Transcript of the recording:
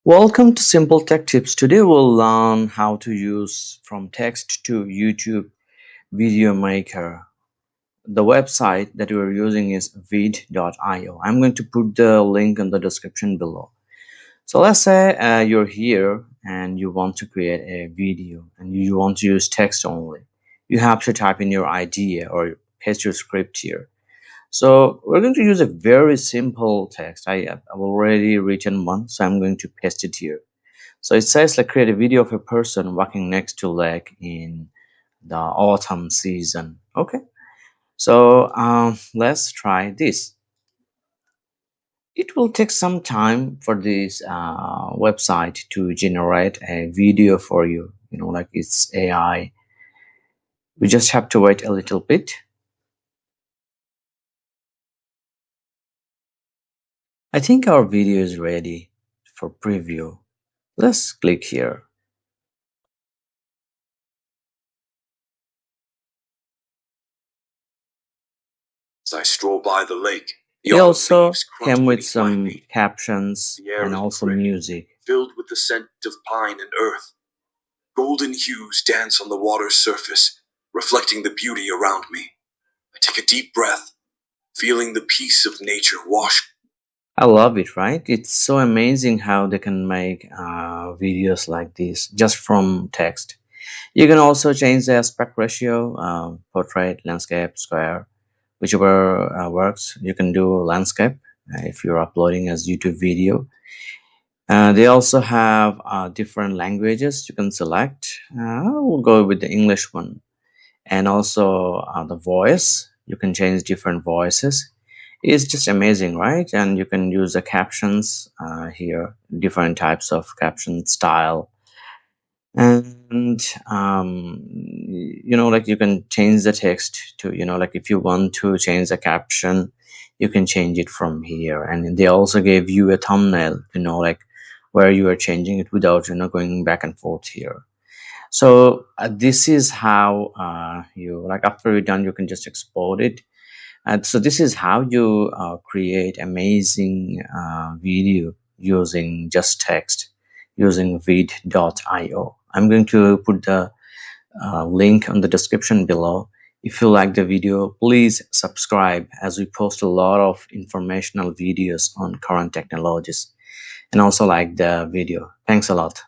Welcome to Simple Tech Tips. Today we'll learn how to use from text to YouTube video maker. The website that we're using is vid.io. I'm going to put the link in the description below. So let's say you're here and you want to create a video and you want to use text only. You have to type in your idea or paste your script here. So we're going to use a very simple text. I've already written one, so I'm going to paste it here. So it says like create a video of a person walking next to lake in the autumn season. Okay, so let's try this. It will take some time for this website to generate a video for you. Like it's AI. We just have to wait a little bit. I think our video is ready for preview. Let's click here. As I stroll by the lake, They also came with some captions and also music. Filled with the scent of pine and earth. Golden hues dance on the water's surface, reflecting the beauty around me. I take a deep breath, feeling the peace of nature wash. I love it, right? It's so amazing how they can make videos like this just from text. You can also change the aspect ratio, portrait, landscape, square, whichever works. You can do landscape if you're uploading as YouTube video. They also have different languages you can select. We'll go with the English one. And also the voice, you can change different voices. It's just amazing, right? And you can use the captions here, different types of caption style. And like you can change the text to, like if you want to change the caption, you can change it from here. And they also gave you a thumbnail, like where you are changing it without going back and forth here. So this is how you, like, after you're done, you can just export it. And so this is how you create amazing video using just text, using vid.io. I'm going to put the link on the description below. If you like the video, please subscribe, as we post a lot of informational videos on current technologies. And also like the video. Thanks a lot.